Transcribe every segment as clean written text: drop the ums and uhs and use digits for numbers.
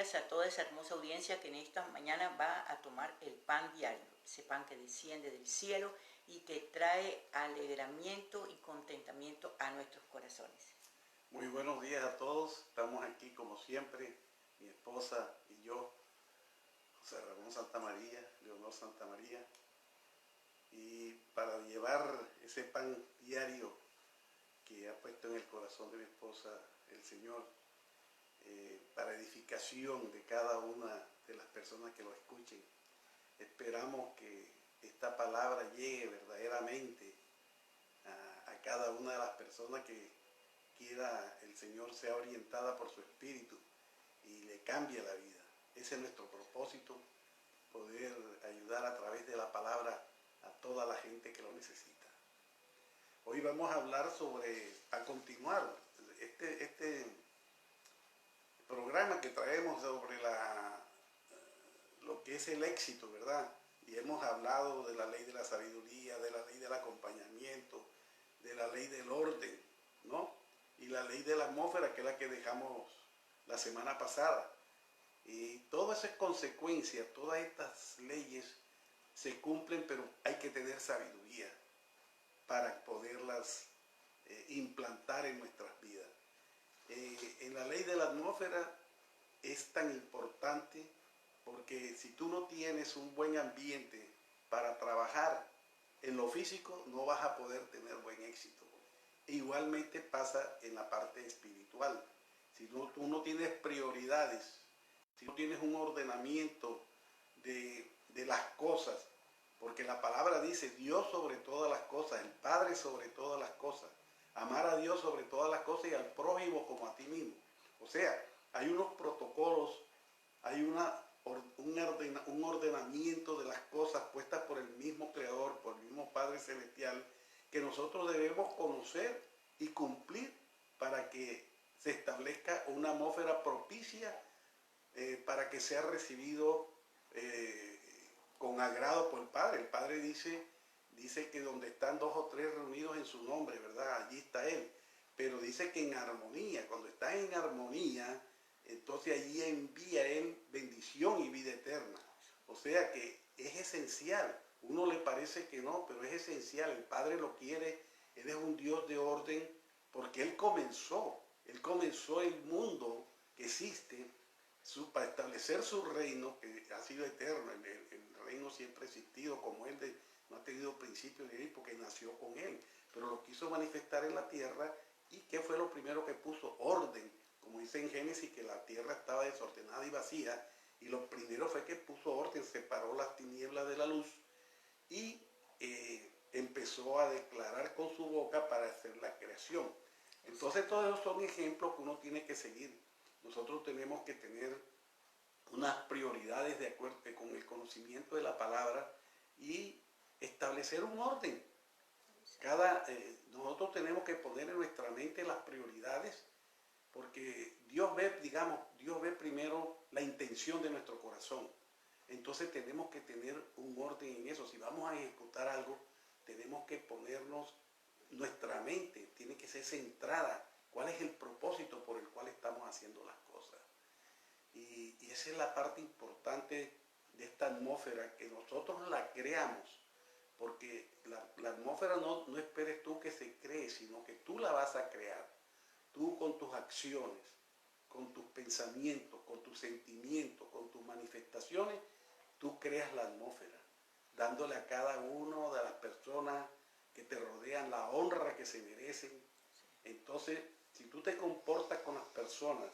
días a toda esa hermosa audiencia que en esta mañana va a tomar el pan diario, ese pan que desciende del cielo y que trae alegramiento y contentamiento a nuestros corazones. Muy buenos días a todos, estamos aquí como siempre, mi esposa y yo, José Ramón Santamaría, Leonor Santamaría, y para llevar ese pan diario que ha puesto en el corazón de mi esposa el Señor, para edificación de cada una de las personas que lo escuchen. Esperamos que esta palabra llegue verdaderamente a cada una de las personas que quiera el Señor sea orientada por su Espíritu y le cambie la vida. Ese es nuestro propósito, poder ayudar a través de la palabra a toda la gente que lo necesita. Hoy vamos a hablar a continuar este programa que traemos sobre lo que es el éxito, ¿verdad? Y hemos hablado de la ley de la sabiduría, de la ley del acompañamiento, de la ley del orden, ¿no? Y la ley de la atmósfera, que es la que dejamos la semana pasada. Y todo eso es consecuencia, todas estas leyes se cumplen, pero hay que tener sabiduría para poderlas implantar en nuestras vidas. En la ley de la atmósfera es tan importante porque si tú no tienes un buen ambiente para trabajar en lo físico, no vas a poder tener buen éxito. Igualmente pasa en la parte espiritual. Si tú no tienes prioridades, si no tienes un ordenamiento de las cosas, porque la palabra dice Dios sobre todas las cosas, el Padre sobre todas las cosas, amar a Dios sobre todas las cosas y al prójimo como a ti mismo. O sea, hay unos protocolos, hay un ordenamiento de las cosas puestas por el mismo Creador, por el mismo Padre Celestial, que nosotros debemos conocer y cumplir para que se establezca una atmósfera propicia para que sea recibido con agrado por el Padre. El Padre dice que donde están 2 o 3 reunidos en su nombre, ¿verdad? Allí está Él. Pero dice que en armonía, cuando está en armonía, entonces allí envía Él bendición y vida eterna. O sea que es esencial. Uno le parece que no, pero es esencial. El Padre lo quiere. Él es un Dios de orden porque Él comenzó el mundo que existe para establecer su reino, que ha sido eterno. El reino siempre ha existido, como Él no ha tenido principio ni fin porque nació con Él, pero lo quiso manifestar en la tierra. ¿Y qué fue lo primero que puso? Orden. Como dice en Génesis, que la tierra estaba desordenada y vacía, y lo primero fue que puso orden, separó las tinieblas de la luz y empezó a declarar con su boca para hacer la creación. Entonces todos esos son ejemplos que uno tiene que seguir. Nosotros tenemos que tener unas prioridades de acuerdo con el conocimiento de la palabra y establecer un orden. Nosotros tenemos que poner en nuestra mente las prioridades porque Dios ve primero la intención de nuestro corazón. Entonces tenemos que tener un orden en eso. Si vamos a ejecutar algo, tenemos que ponernos, nuestra mente tiene que ser centrada. ¿Cuál es el propósito por el cual estamos haciendo las cosas? Y esa es la parte importante de esta atmósfera, que nosotros la creamos. Porque la atmósfera no esperes tú que se cree, sino que tú la vas a crear. Tú con tus acciones, con tus pensamientos, con tus sentimientos, con tus manifestaciones, tú creas la atmósfera, dándole a cada una de las personas que te rodean la honra que se merecen. Entonces, si tú te comportas con las personas,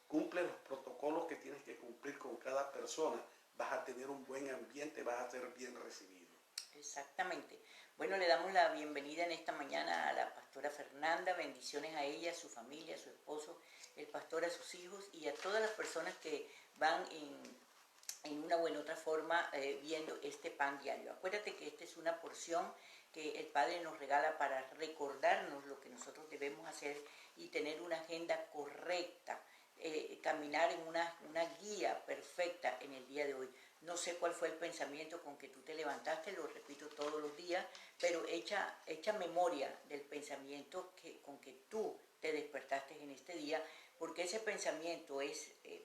cumples los protocolos que tienes que cumplir con cada persona, vas a tener un buen ambiente, vas a ser bien recibido. Exactamente. Bueno, le damos la bienvenida en esta mañana a la pastora Fernanda. Bendiciones a ella, a su familia, a su esposo, el pastor, a sus hijos y a todas las personas que van en una u en otra forma viendo este pan diario. Acuérdate que esta es una porción que el Padre nos regala para recordarnos lo que nosotros debemos hacer y tener una agenda correcta, caminar en una guía perfecta en el día de hoy. No sé cuál fue el pensamiento con que tú te levantaste, lo repito todos los días, pero echa memoria del pensamiento con que tú te despertaste en este día, porque ese pensamiento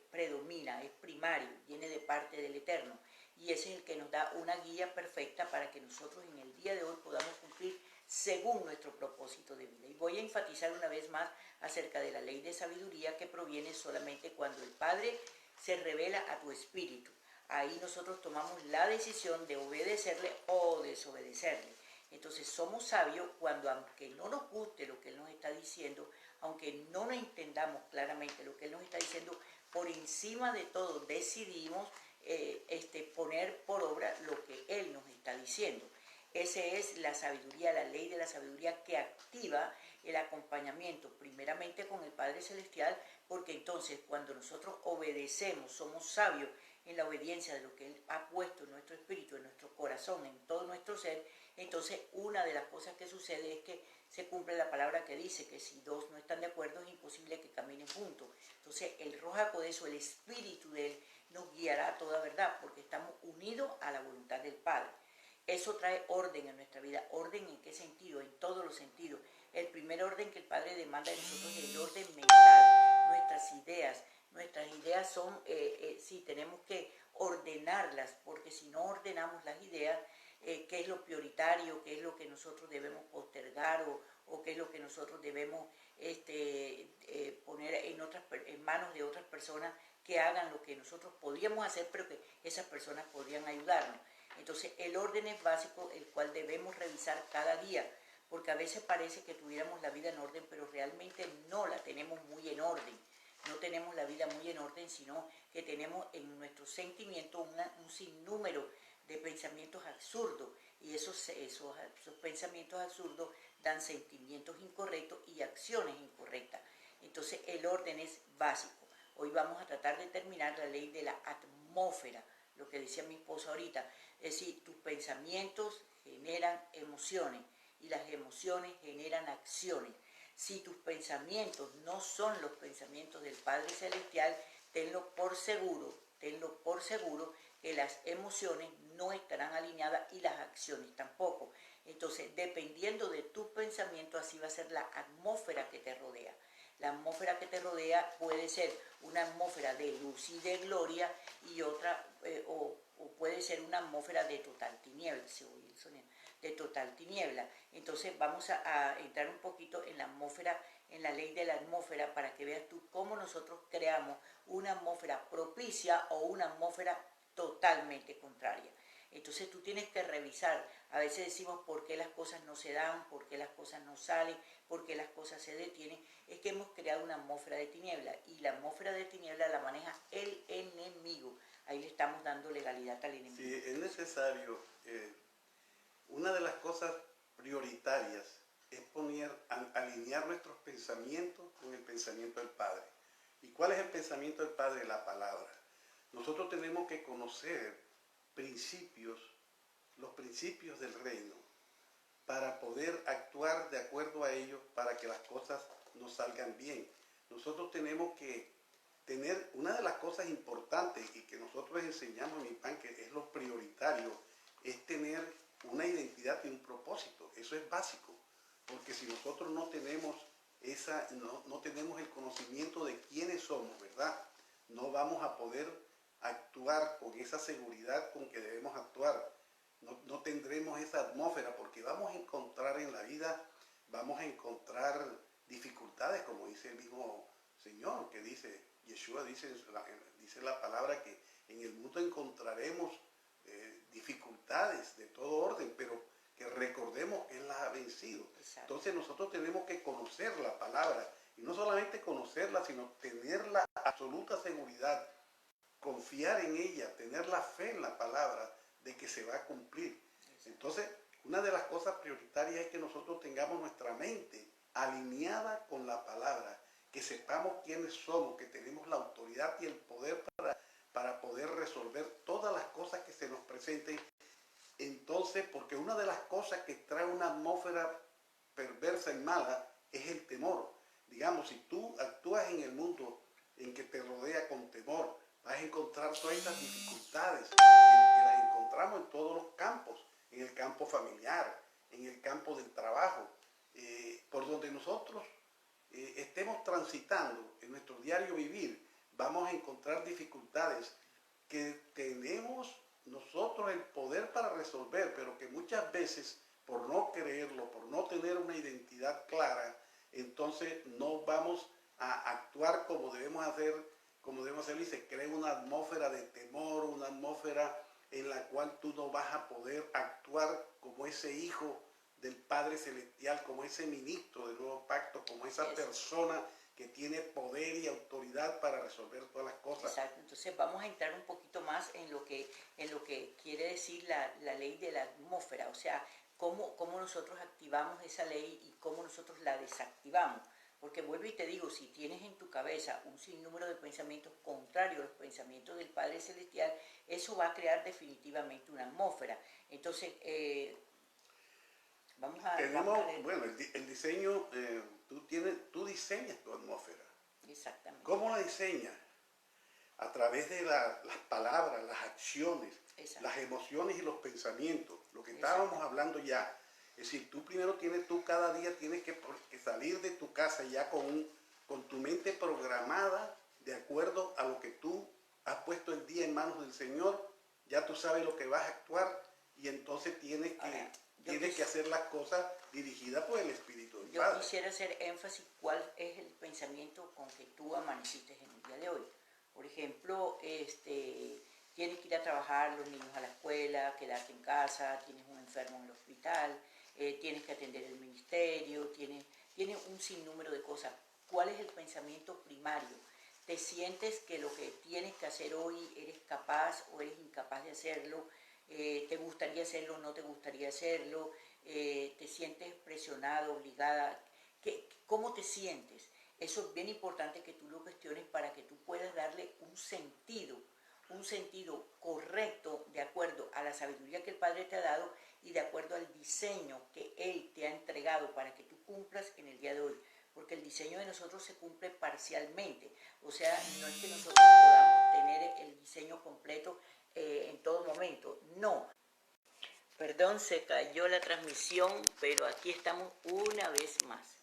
predomina, es primario, viene de parte del Eterno, y ese es el que nos da una guía perfecta para que nosotros en el día de hoy podamos cumplir según nuestro propósito de vida. Y voy a enfatizar una vez más acerca de la ley de sabiduría, que proviene solamente cuando el Padre se revela a tu espíritu. Ahí nosotros tomamos la decisión de obedecerle o desobedecerle. Entonces somos sabios cuando, aunque no nos guste lo que Él nos está diciendo, aunque no nos entendamos claramente lo que Él nos está diciendo, por encima de todo decidimos poner por obra lo que Él nos está diciendo. Esa es la sabiduría, la ley de la sabiduría, que activa el acompañamiento primeramente con el Padre Celestial, porque entonces cuando nosotros obedecemos, somos sabios en la obediencia de lo que Él ha puesto en nuestro espíritu, en nuestro corazón, en todo nuestro ser. Entonces una de las cosas que sucede es que se cumple la palabra que dice que si dos no están de acuerdo es imposible que caminen juntos. Entonces el Ruach HaKodesh, el espíritu de Él, nos guiará a toda verdad, porque estamos unidos a la voluntad del Padre. Eso trae orden en nuestra vida. ¿Orden en qué sentido? En todos los sentidos. El primer orden que el Padre demanda de nosotros es el orden mental, nuestras ideas. Nuestras ideas son, sí, tenemos que ordenarlas, porque si no ordenamos las ideas, qué es lo prioritario, qué es lo que nosotros debemos postergar o qué es lo que nosotros debemos poner en manos de otras personas que hagan lo que nosotros podríamos hacer, pero que esas personas podrían ayudarnos. Entonces el orden es básico, el cual debemos revisar cada día, porque a veces parece que tuviéramos la vida en orden, pero realmente no la tenemos muy en orden. No tenemos la vida muy en orden, sino que tenemos en nuestros sentimientos un sinnúmero de pensamientos absurdos, y esos pensamientos absurdos dan sentimientos incorrectos y acciones incorrectas. Entonces el orden es básico. Hoy vamos a tratar de terminar la ley de la atmósfera, lo que decía mi esposa ahorita, es decir, tus pensamientos generan emociones y las emociones generan acciones. Si tus pensamientos no son los pensamientos del Padre Celestial, tenlo por seguro que las emociones no estarán alineadas y las acciones tampoco. Entonces, dependiendo de tu pensamiento, así va a ser la atmósfera que te rodea. La atmósfera que te rodea puede ser una atmósfera de luz y de gloria, y otra, o puede ser una atmósfera de total tiniebla, de total tiniebla. Entonces vamos a entrar un poquito en la atmósfera, en la ley de la atmósfera, para que veas tú cómo nosotros creamos una atmósfera propicia o una atmósfera totalmente contraria. Entonces tú tienes que revisar. A veces decimos por qué las cosas no se dan, por qué las cosas no salen, por qué las cosas se detienen. Es que hemos creado una atmósfera de tiniebla, y la atmósfera de tiniebla la maneja el enemigo. Ahí le estamos dando legalidad al enemigo. Sí, es necesario. Una de las cosas prioritarias es alinear nuestros pensamientos con el pensamiento del Padre. ¿Y cuál es el pensamiento del Padre? La palabra. Nosotros tenemos que conocer los principios del reino, para poder actuar de acuerdo a ellos, para que las cosas nos salgan bien. Nosotros tenemos que tener, una de las cosas importantes y que nosotros enseñamos en MIPAN, que es lo prioritario, es tener una identidad y un propósito. Eso es básico, porque si nosotros no tenemos no tenemos el conocimiento de quiénes somos, ¿verdad? No vamos a poder actuar con esa seguridad con que debemos actuar. No tendremos esa atmósfera, porque vamos a encontrar en la vida, vamos a encontrar dificultades, como dice el mismo Señor, que dice, Yeshua dice la palabra, que en el mundo encontraremos dificultades de todo orden, pero que recordemos que Él las ha vencido. Exacto. Entonces nosotros tenemos que conocer la palabra, y no solamente conocerla, sino tener la absoluta seguridad, confiar en ella, tener la fe en la palabra de que se va a cumplir. Entonces, una de las cosas prioritarias es que nosotros tengamos nuestra mente alineada con la palabra, que sepamos quiénes somos, que tenemos la autoridad y el poder para poder resolver todas las cosas que se nos presenten. Entonces, porque una de las cosas que trae una atmósfera perversa y mala es el temor. Digamos, si tú actúas en el mundo en que te rodea con temor, vas a encontrar todas estas dificultades que las encontramos en todos los campos, en el campo familiar, en el campo del trabajo, por donde nosotros estemos transitando en nuestro diario vivir, vamos a encontrar dificultades que tenemos nosotros el poder para resolver, pero que muchas veces, por no creerlo, por no tener una identidad clara, entonces no vamos a actuar como debemos hacer, y se crea una atmósfera de temor, una atmósfera en la cual tú no vas a poder actuar como ese hijo del Padre Celestial, como ese ministro del nuevo pacto, como esa persona que tiene poder y autoridad para resolver todas las cosas. Exacto, entonces vamos a entrar un poquito más en lo que quiere decir la ley de la atmósfera, o sea, cómo nosotros activamos esa ley y cómo nosotros la desactivamos. Porque vuelvo y te digo, si tienes en tu cabeza un sinnúmero de pensamientos contrarios a los pensamientos del Padre Celestial, eso va a crear definitivamente una atmósfera. Entonces, vamos a ver. Bueno, el diseño, tú diseñas tu atmósfera. Exactamente. ¿Cómo la diseñas? A través de las palabras, las acciones, las emociones y los pensamientos. Lo que estábamos hablando ya. Es decir, tú cada día tienes que salir de tu casa ya con tu mente programada de acuerdo a lo que tú has puesto el día en manos del Señor. Ya tú sabes lo que vas a actuar y entonces tienes que hacer las cosas dirigidas por el Espíritu del Padre. Yo quisiera hacer énfasis cuál es el pensamiento con que tú amaneciste en el día de hoy. Por ejemplo, tienes que ir a trabajar, los niños a la escuela, quedarte en casa, tienes un enfermo en el hospital, tienes que atender el ministerio, tienes un sinnúmero de cosas. ¿Cuál es el pensamiento primario? ¿Te sientes que lo que tienes que hacer hoy eres capaz o eres incapaz de hacerlo? ¿Te gustaría hacerlo o no te gustaría hacerlo? ¿Te sientes presionado, obligada? ¿Cómo te sientes? Eso es bien importante que tú lo cuestiones para que tú puedas darle un sentido correcto de acuerdo a la sabiduría que el Padre te ha dado y de acuerdo al diseño que Él te ha entregado para que tú cumplas en el día de hoy. Porque el diseño de nosotros se cumple parcialmente. O sea, no es que nosotros podamos tener el diseño completo en todo momento. No. Perdón, se cayó la transmisión, pero aquí estamos una vez más.